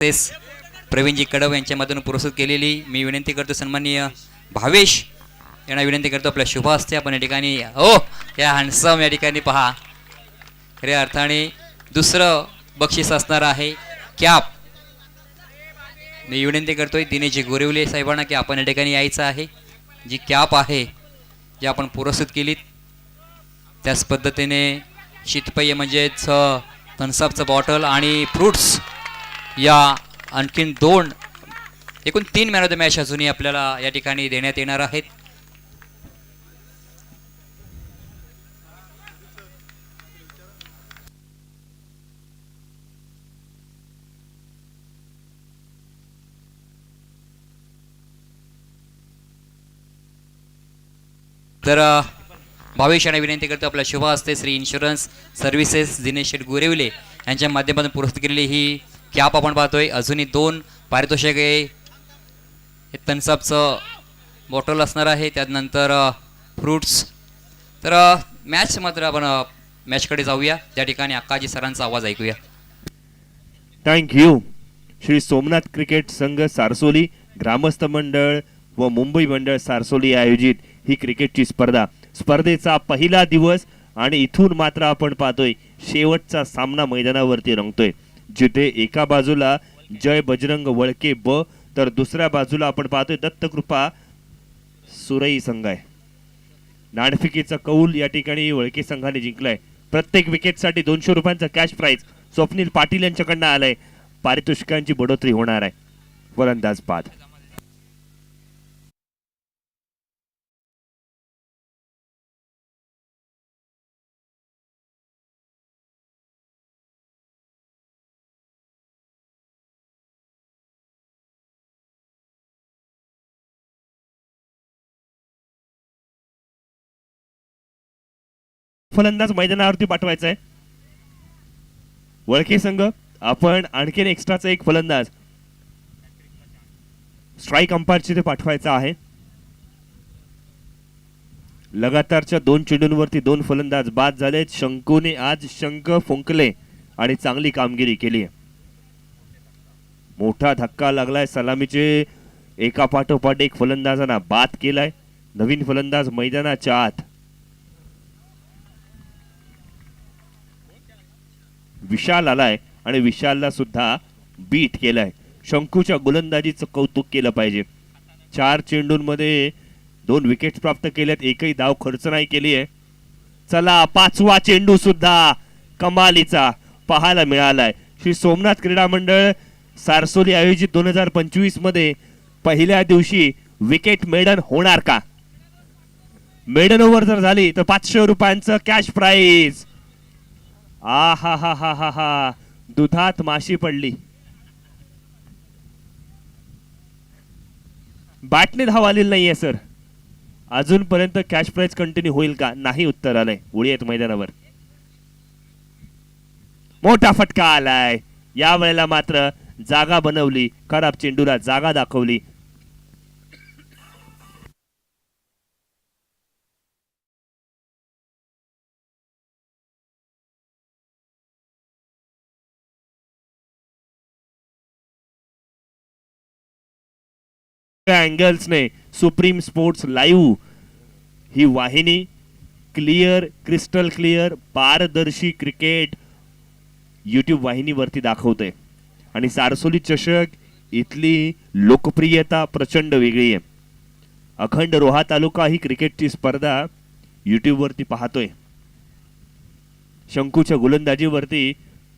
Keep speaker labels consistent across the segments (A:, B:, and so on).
A: तेच प्रवीणजी कडव यांच्यामधून पुरस्कृत केलेली मी विनंती करतो सन्माननीय भावेश यांना विनंती करतो आपल्या शुभ हस्ते आपण या ठिकाणी हो या हँडसम या ठिकाणी पहा खऱ्या अर्थाने दुसरं बक्षीस असणार आहे कॅप. मी विनंती करतोय दिनेशजी गोरेवले साहेबांना की आपण या ठिकाणी यायचं आहे. जी कॅप आहे जी आपण पुरस्कृत केली त्याच पद्धतीने शीतपेय म्हणजेच थम्सअपचं बॉटल आणि फ्रूट्स या आणखीन एकूण 3 मॅन ऑफ द मॅच अजूनही आपल्याला या ठिकाणी देण्यात येणार आहेत. तर भावेश यांना विनंती करतो आपल्या शुभ हस्ते श्री इन्शुरन्स सर्व्हिसेस दिनेश शेठ गोरेवले यांच्या माध्यमातून पुरस्कृत केलेली ही कॅप आपण पाहतोय. अजूनही 2 पारितोषिक हे थम्सअपचं बॉटल असणार आहे त्यानंतर फ्रूट्स. तर मॅच मात्र आपण मॅचकडे जाऊया त्या ठिकाणी अक्काजी सरांचा आवाज ऐकूया.
B: थँक्यू. श्री सोमनाथ क्रिकेट संघ सारसोली ग्रामस्थ मंडळ व मुंबई मंडळ सारसोली आयोजित ही क्रिकेटची स्पर्धेचा पहिला दिवस आणि इथून मात्र आपण पाहतोय शेवटचा सामना मैदानावरती रंगतोय जिथे एका बाजूला जय बजरंग वळके ब तर दुसऱ्या बाजूला आपण पाहतोय दत्तकृपा सुरई संघ आहे. नाणफिकीचा कौल या ठिकाणी वळके संघाने जिंकलाय. प्रत्येक विकेटसाठी 200 रुपयांचा कॅश प्राइज स्वप्नील पाटील यांच्याकडनं आलाय. पारितोषिकांची बढोतरी होणार आहे. फलंदाज बाद. फलंदाज मैदानावरती पाठवायचा आहे. वळके संघ आपण आणखीन एक्स्ट्राचा एक फलंदाज स्ट्राईक अंपायरची ते पाठवायचा आहे. लगातारच्या 2 चेंडूंवरती 2 फलंदाज बाद झालेत. शंकूने आज शंख फुंकले आणि चांगली कामगिरी केली. मोठा धक्का लागलाय. सलामीचे एका पाठोपाठ एक फलंदाजांना बाद केलाय. नवीन फलंदाज मैदानाच्या आत विशाल आलाय आणि विशालला सुद्धा बीट केलाय. शंकूच्या गोलंदाजीचं कौतुक केलं पाहिजे. 4 चेंडूंमध्ये 2 विकेट प्राप्त केल्यात. एकही धाव खर्च नाही केली आहे. चला 5वा चेंडू सुद्धा कमालीचा पाहायला मिळालाय. श्री सोमनाथ क्रीडा मंडळ सारसोली आयोजित 2025 मध्ये पहिल्या दिवशी विकेट मेडन होणार का? मेडन ओव्हर जर झाली तर 500 रुपयांचं कॅश प्राइज. आ हा हा हा हा हा दुधात माशी पडली. बॅटने धाव आलेली नाहीये सर. अजूनपर्यंत कॅश प्राइज कंटिन्यू होईल का? नाही उत्तर आलंय. उडी आहेत मैदानावर. मोठा फटका आलाय. या वेळेला मात्र जागा बनवली. खराब चेंडूला जागा दाखवली. अँगल्सने सुप्रीम स्पोर्ट्स लाईव्ह ही वाहिनी क्लिअर क्रिस्टल क्लिअर पारदर्शी क्रिकेट YouTube वाहिनीवरती दाखवते आणि सारसोली चषक इथली लोकप्रियता प्रचंड वेगळी आहे. अखंड रोहा तालुका ही क्रिकेटची स्पर्धा YouTube वरती पाहतोय. शंकूच्या गोलंदाजीवरती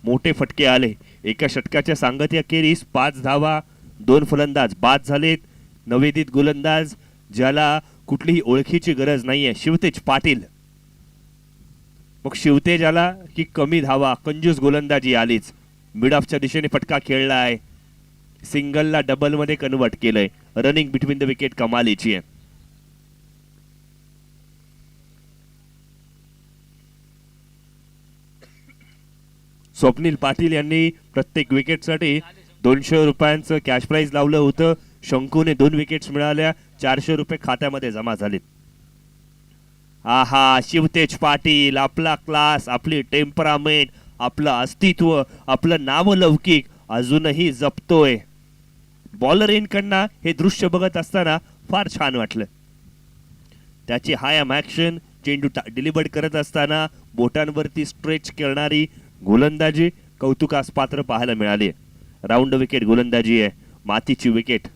B: मोठे फटके आले. एका षटकाच्या सांगत्याखेरीस 5 धावा 2 फलंदाज बाद झालेत. नवेदित गोलंदाज ज्याला कुठलीही ओळखीची गरज नाहीये शिवतेज पाटील. मग शिवतेज आला की कमी धावा कंजूस गोलंदाजी आलीच. मिड ऑफच्या दिशेने फटका खेळलाय. सिंगलला डबल मध्ये कन्वर्ट केलंय. रनिंग बिटवीन द विकेट कमालीची आहे. स्वप्नील पाटील यांनी प्रत्येक विकेटसाठी 200 रुपयांचं कॅश प्राइज लावलं होतं. शंकूने 2 विकेट्स मिळाल्या. 400 रुपये खात्यामध्ये जमा झालेत. आहा शिवतेज पाटील आपला क्लास आपली टेम्परामेंट आपलं अस्तित्व आपलं नावलौकिक अजूनही जपतोय. बॉलर एंडकडनं हे दृश्य बघत असताना फार छान वाटलं. त्याची हाय एम ॲक्शन, चेंडू डिलिव्हर्ड करत असताना बोटांवरती स्ट्रेच करणारी गोलंदाजी कौतुकास पात्र पाहायला मिळाली. राऊंड विकेट गोलंदाजी आहे, मातीची विकेट.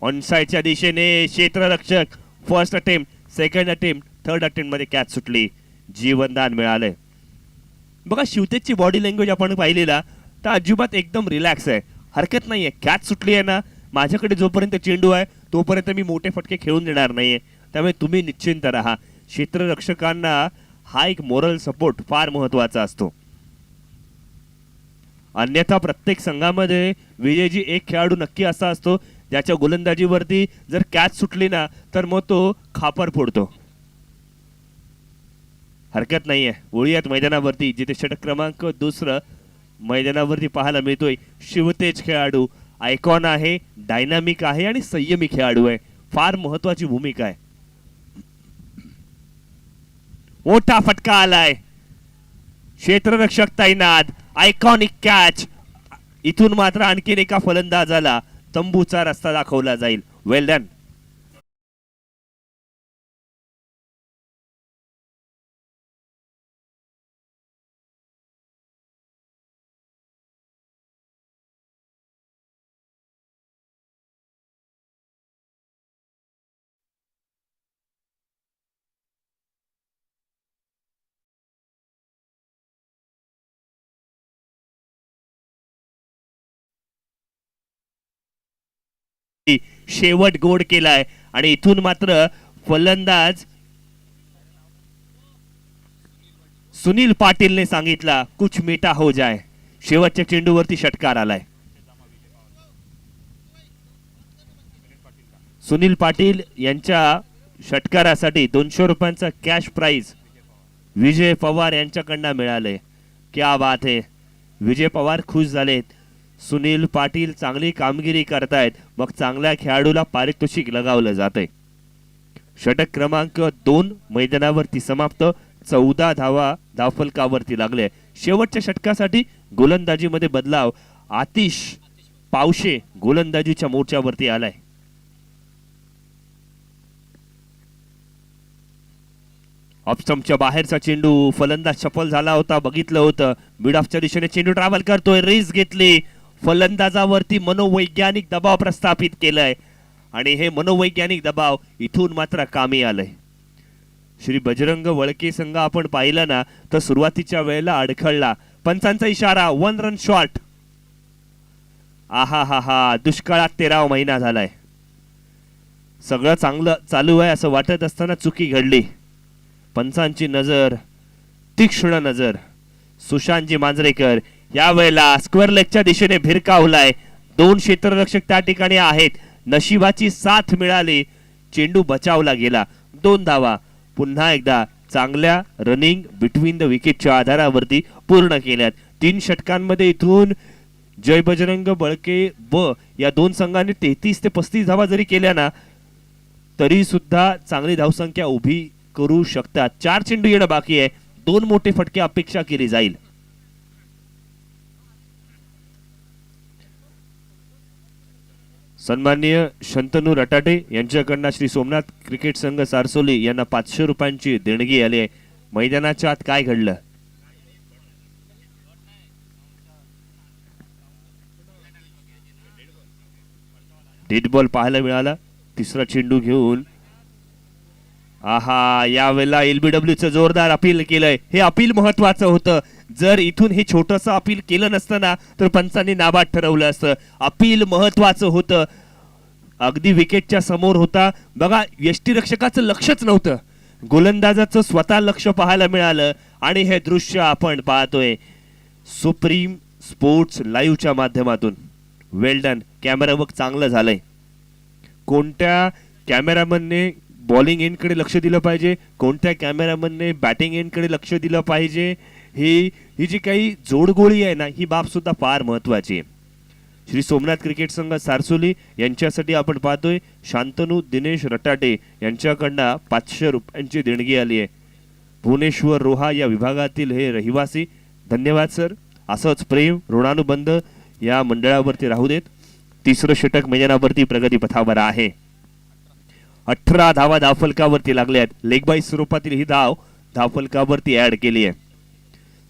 B: ऑनसाइडच्या दिशेने क्षेत्ररक्षक first attempt, second attempt, third attempt मध्ये कॅच सुटली. जीवनदान मिळालंय. बघा शिवतेजची बॉडी लँग्वेज आपण पाहिलेला तर अजिबात एकदम रिलॅक्स आहे. हरकत नाहीये, कॅच सुटली आहे ना, माझ्याकडे जोपर्यंत चेंडू आहे तोपर्यंत मी मोठे फटके खेळून देणार नाहीये. त्यामुळे तुम्ही निश्चिंत राहा. क्षेत्ररक्षकांना हा एक मोरल सपोर्ट फार महत्वाचा असतो. अन्यथा प्रत्येक संघामध्ये विजयी एक खेळाडू नक्की असा असतो ज्याच्या गोलंदाजीवरती जर कॅच सुटली ना तर मग तो खापर फोडतो. हरकत नाहीये, वळूयात मैदानावरती जिथे षटक क्रमांक 2 मैदानावरती पाहायला मिळतोय. शिवतेज खेळाडू आयकॉन आहे, डायनामिक आहे आणि संयमी खेळाडू आहे. फार महत्वाची भूमिका आहे. मोठा फटका आलाय, क्षेत्ररक्षक तैनात, आयकॉनिक कॅच. इथून मात्र आणखीन एका फलंदाजाला तंबूचा रस्ता दाखवला जाईल. वेल डन. शेवट गोड केलाय आणि इथून मात्र फलंदाज सुनील पाटीलने सांगितला कुछ मीठा हो जाए. शेवटच्या चेंडूवरती षटकार आलाय. सुनील पाटील यांच्या षटकारासाठी 200 रुपयांचा कॅश प्राइज विजय पवार यांच्याकडनं मिळाले. क्या बात है. विजय पवार खुश झालेत. सुनील पाटील चांगली कामगिरी करतायत, मग चांगल्या खेळाडूला पारितोषिक लगावलं जातंय. षटक क्रमांक 2 मैदानावरती समाप्त. 14 धावा धावफलकावरती लागले. शेवटच्या षटकासाठी गोलंदाजीमध्ये बदलाव. आतिश पावशे गोलंदाजीच्या मोर्चावरती आलाय. ऑफस्टंपच्या बाहेरचा चेंडू, फलंदाज सफल झाला होता, बघितलं होतं. मिड ऑफच्या दिशेने चेंडू ट्रॅव्हल करतोय, रेस घेतली. फलंदाजावरती मनोवैज्ञानिक दबाव प्रस्थापित केलाय आणि हे मनोवैज्ञानिक दबाव इथून मात्र कामी आलंय. श्री बजरंग वळके संघ आपण पाहिला ना तर सुरुवातीच्या वेळेला अडखळला. पंचांचा इशारा, 1 रन शॉट. आहा हा हा, दुष्काळात 13वा महिना झालाय. सगळं चांगलं चालू आहे असं वाटत असताना चुकी घडली. पंचांची नजर, तीक्ष्ण नजर. सुशांतजी मांजरेकर यावेळेला स्क्वेअर लेगच्या दिशेने भिरकावलाय. 2 क्षेत्ररक्षक त्या ठिकाणी आहेत. नशिबाची साथ मिळाली, चेंडू बचावला गेला. 2 धावा पुन्हा एकदा चांगल्या रनिंग बिटवीन द विकेटच्या आधारावरती पूर्ण केल्यात. 3 षटकांमध्ये इथून जय बजरंग बळके व या 2 संघांनी 33 ते 35 धावा जरी केल्या ना तरी सुद्धा चांगली धावसंख्या उभी करू शकतात. 4 चेंडू येणं बाकी आहे. 2 मोठे फटके अपेक्षा केली जाईल. सन्माननीय शंतनू रटाटे यांच्याकडनं श्री सोमनाथ क्रिकेट संघ सारसोली यांना 500 रुपयांची देणगी आली आहे. मैदानाच्या आत काय घडलं? डेड बॉल पाहायला मिळाला. तिसरा चेंडू घेऊन आहा, यावेळेला एलबीडब्ल्यूचं जोरदार अपील केलंय. हे अपील महत्वाचं होतं. जर इथून हे छोटंसं अपील केलं नसतं ना तर पंचांनी नाबाद ठरवलं असतं. अपील महत्वाचं होतं. अगदी विकेटच्या समोर होता. बघा यष्टीरक्षकाचं लक्षच नव्हतं, गोलंदाजाचं स्वतः लक्ष पाहायला मिळालं आणि हे दृश्य आपण पाहतोय सुप्रीम स्पोर्ट्स लाईव्हच्या माध्यमातून. वेल डन. कॅमेरा वर्क चांगलं झालंय. कोणत्या कॅमेरामनने बॉलिंग एंडकडे लक्ष दिलं पाहिजे, कोणत्या कॅमेरामनने बॅटिंग एंडकडे लक्ष दिलं पाहिजे, ही जी काही जोडगोळी आहे ना ही बाब सुद्धा फार महत्वाची आहे. श्री सोमनाथ क्रिकेट संघ सारसोली यांच्यासाठी आपण पाहतोय शांतनू दिनेश रटाटे यांच्याकडनं 500 रुपयांची देणगी आली आहे. भुवनेश्वर रोहा या विभागातील हे रहिवासी. धन्यवाद सर. असंच प्रेम ऋणानुबंध या मंडळावरती राहू देत. तिसरं षटक मैदानावरती प्रगतीपथावर आहे. 18 धावा धावफलकावरती लागल्या आहेत. लेग बाय स्वरूपातील ही धाव धावफलकावरती ऍड केली आहे.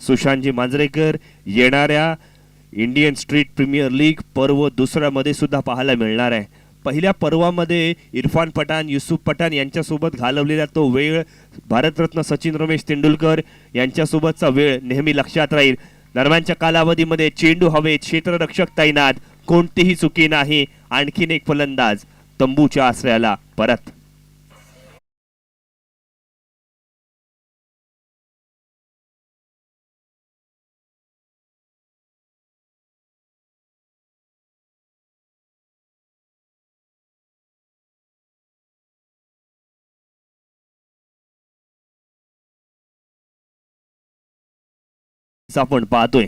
B: सुशांतजी मांजरेकर येणाऱ्या इंडियन स्ट्रीट प्रीमियर लीग पर्व दुसऱ्यामध्ये सुद्धा पाहायला मिळणार आहे. पहिल्या पर्वामध्ये इरफान पठाण, युसुफ पठाण यांच्यासोबत घालवलेला तो वेळ, भारतरत्न सचिन रमेश तेंडुलकर यांच्यासोबतचा वेळ नेहमी लक्षात राहील. दरम्यानच्या कालावधीमध्ये चेंडू हवेत, क्षेत्ररक्षक तैनात, कोणतीही चुकी नाही. आणखीन एक फलंदाज तंबूच्या आश्रयाला परत. आपण पाहतोय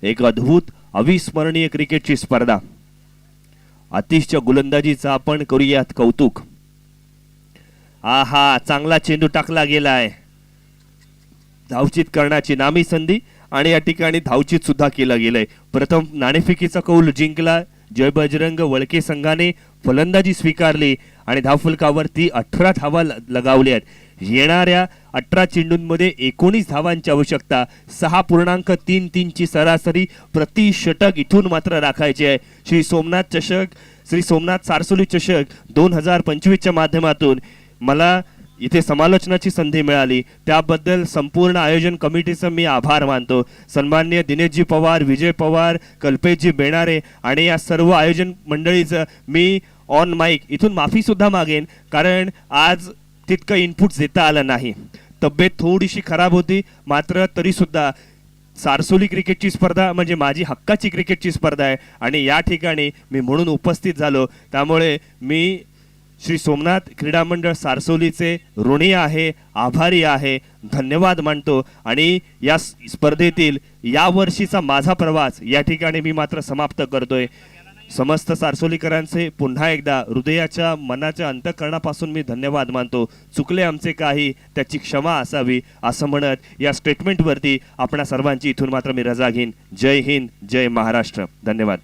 B: एक अद्भुत अविस्मरणीय क्रिकेटची स्पर्धा. आतिशच्या गोलंदाजीचा आपण करूयात कौतुक. आहा, चांगला चेंडू टाकला गेलाय. धावचित करण्याची नामी संधी आणि या ठिकाणी धावचित सुद्धा केलं गेलंय. प्रथम नाणेफेकीचा कौल जिंकला जय बजरंग वळके संघाने. फलंदाजी स्वीकारली आणि धावफलकावरती 18 धावा लगावल्यात. येणाऱ्या 18 चेंडूंमध्ये 19 धावांची आवश्यकता. 6.33 ची सरासरी प्रति षटक इथून मात्र राखायची आहे. श्री सोमनाथ चषक, श्री सोमनाथ सारसोली चषक 2025 च्या माध्यमातून मला इथे समालोचनाची संधी मिळाली. त्याबद्दल संपूर्ण आयोजन कमिटीचं मी आभार मानतो. सन्माननीय दिनेशजी पवार, विजय पवार, कल्पेशजी बेणारे आणि या सर्व आयोजन मंडळीचं मी ऑन माईक इथून माफी सुद्धा मागेन, कारण आज तितकं इनपुट देता आलं नाही. तब्येत थोडीशी खराब होती, मात्र तरी सुद्धा सारसोली क्रिकेटची स्पर्धा म्हणजे माझी हक्काची क्रिकेटची स्पर्धा आहे आणि या ठिकाणी मी म्हणून उपस्थित झालो. त्यामुळे मी श्री सोमनाथ क्रीडा मंडळ सारसोलीचे ऋणी आहे, आभारी आहे, धन्यवाद मानतो. आणि या स्पर्धेतील या वर्षीचा माझा प्रवास या ठिकाणी मी मात्र समाप्त करतोय. समस्त सारसोलीकरांचे पुन्हा एकदा हृदयाच्या, मनाच्या, अंतःकरणापासून मी धन्यवाद मानतो. चुकले आमचे काही, त्याची क्षमा असावी असं म्हणत या स्टेटमेंटवरती आपणा सर्वांची इथून मात्र मी रजा घेईन. जय हिंद, जय महाराष्ट्र. धन्यवाद.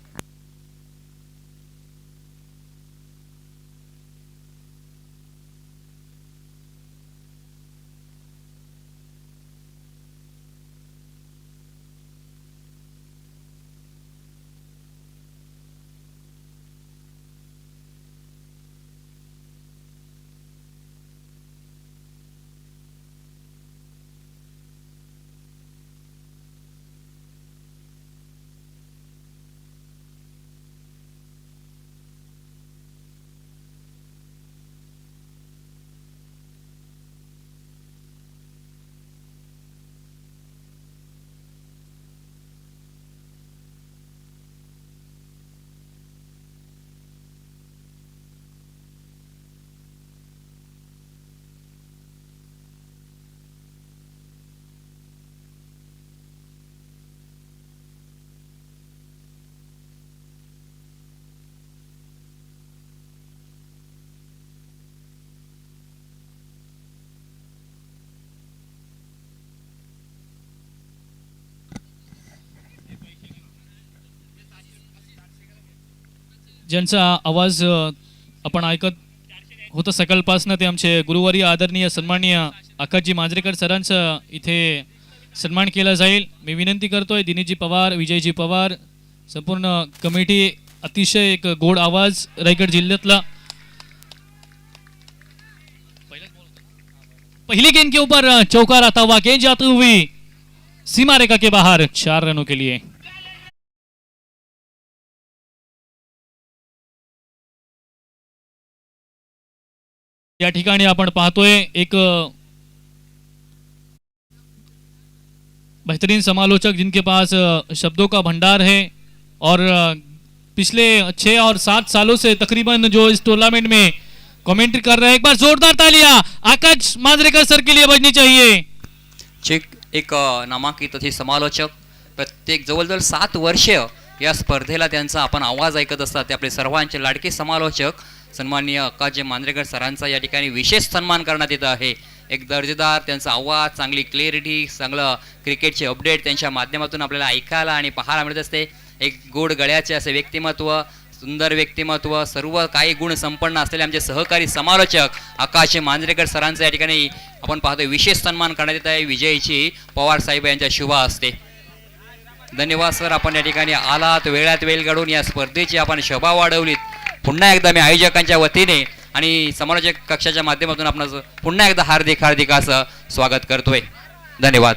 C: ज्यांचा आवाज आपण ऐकत होतं सकाळपासनं ते आमचे गुरुवारी आदरणीय सन्माननीय आकाशजी मांजरेकर सरांचं इथे सन्मान केला जाईल. मी विनंती करतोय दिनेशजी पवार, विजयजी पवार, संपूर्ण कमिटी. अतिशय एक गोड आवाज रायगड जिल्ह्यातला. पहली गेंद के ऊपर चौका आता हुआ, गेंद जाती हुई सीमा रेखा के बाहर 4 रनों के लिए. या ठिकाणी आपण पाहतोय एक बेहतरीन समालोचक जिनके पास शब्दों का भंडार है और पिछले 6 और 7 सालों से तकरीबन जो इस टूर्नामेंट में कमेंट्री कर रहे हैं. एक बार जोरदार तालियां आकाश मांजरेकर सर के लिए बजनी चाहिए.
A: एक नामांकित असे समालोचक, प्रत्येक जवळजवळ 7 वर्ष या स्पर्धेला त्यांचा आपण आवाज ऐकत असतात. ते आपले सर्वांचे लाडके समालोचक सन्माननीय आकाशजी मांजरेकर सरांचा या ठिकाणी विशेष सन्मान करण्यात येत आहे. एक दर्जेदार त्यांचा आवाज, चांगली क्लॅरिटी, चांगलं क्रिकेटचे अपडेट त्यांच्या माध्यमातून आपल्याला ऐकायला आणि पाहायला मिळत असते. एक गोड गळ्याचे असे व्यक्तिमत्व, सुंदर व्यक्तिमत्व, सर्व काही गुण संपन्न असलेले आमचे सहकारी समालोचक आकाश मांजरेकर सरांचा या ठिकाणी आपण पाहतो विशेष सन्मान करण्यात येत आहे. विजयची पवार साहेब यांच्या शुभ हस्ते. धन्यवाद सर, आपण या ठिकाणी आलात, वेळात वेळ काढून या स्पर्धेची आपण शोभा वाढवलीत. पुन्हा एकदा मी आयोजकांच्या वतीने आणि समालोचक कक्षाच्या माध्यमातून आपणाचं पुन्हा एकदा हार्दिक हार्दिक असं स्वागत करतोय. धन्यवाद.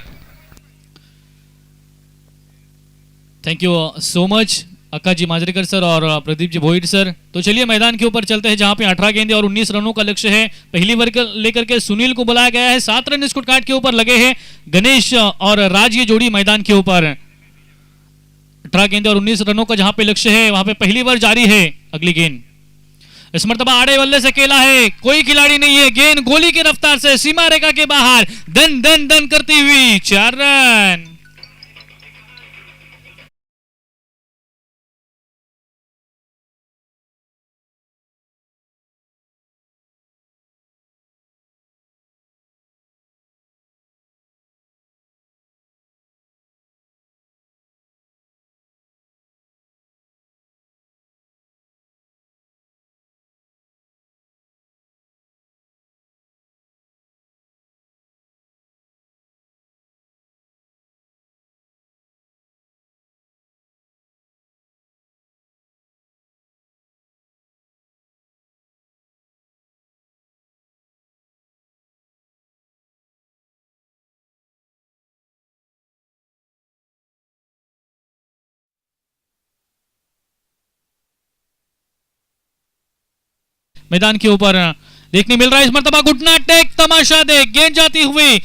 C: Thank you so much Aakash ji Manjrekar sir और प्रदीप जी भोईट सर. तो चलिए मैदान के ऊपर चलते हैं जहां पे 18 गेंदे और 19 रनों का लक्ष्य है. पहली ओवर लेकर के सुनील को बुलाया गया है. 7 रन स्कोर कार्ड के ऊपर लगे हैं. गणेश और राज ये जोड़ी मैदान के ऊपर. 18 गेंदे और 19 रनों का जहां पे लक्ष्य है वहां पे पहली ओवर जारी है. अगली गेंद इस मरतबा आड़े बल्ले से खेला है, कोई खिलाड़ी नहीं है. गेंद गोली की रफ्तार से सीमा रेखा के बाहर दन दन दन करती हुई 4 रन. मैदान के ऊपर देखने मिल रहा है इस मरतबा घुटना टेक तमाशा देख गेंद जाती हुई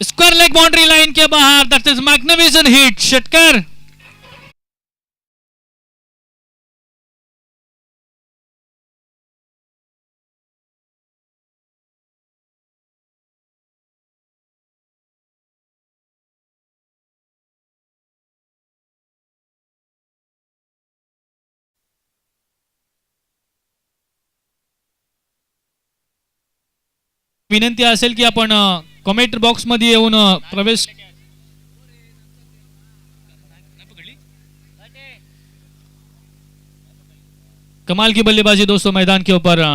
C: स्क्वायर लेग बाउंड्री लाइन के बाहर. That is magnificent hit. षटकर विनंती असेल की आपण कमेंट बॉक्स मध्ये येऊन प्रवेश कमाल की बल्लेबाजी दोस्तों मैदान के ऊपर.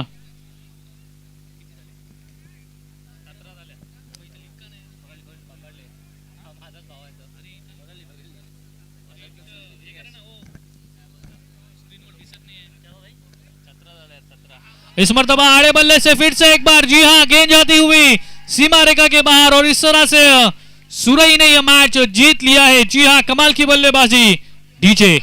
C: इस मरतबा आड़े बल्ले से फिर से एक बार, जी हां, गेंद जाती हुई सीमा रेखा के बाहर और इस तरह से सुरई ने यह मैच जीत लिया है. जी हां, कमाल की बल्लेबाजी डीजे.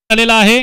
C: आलेला आहे.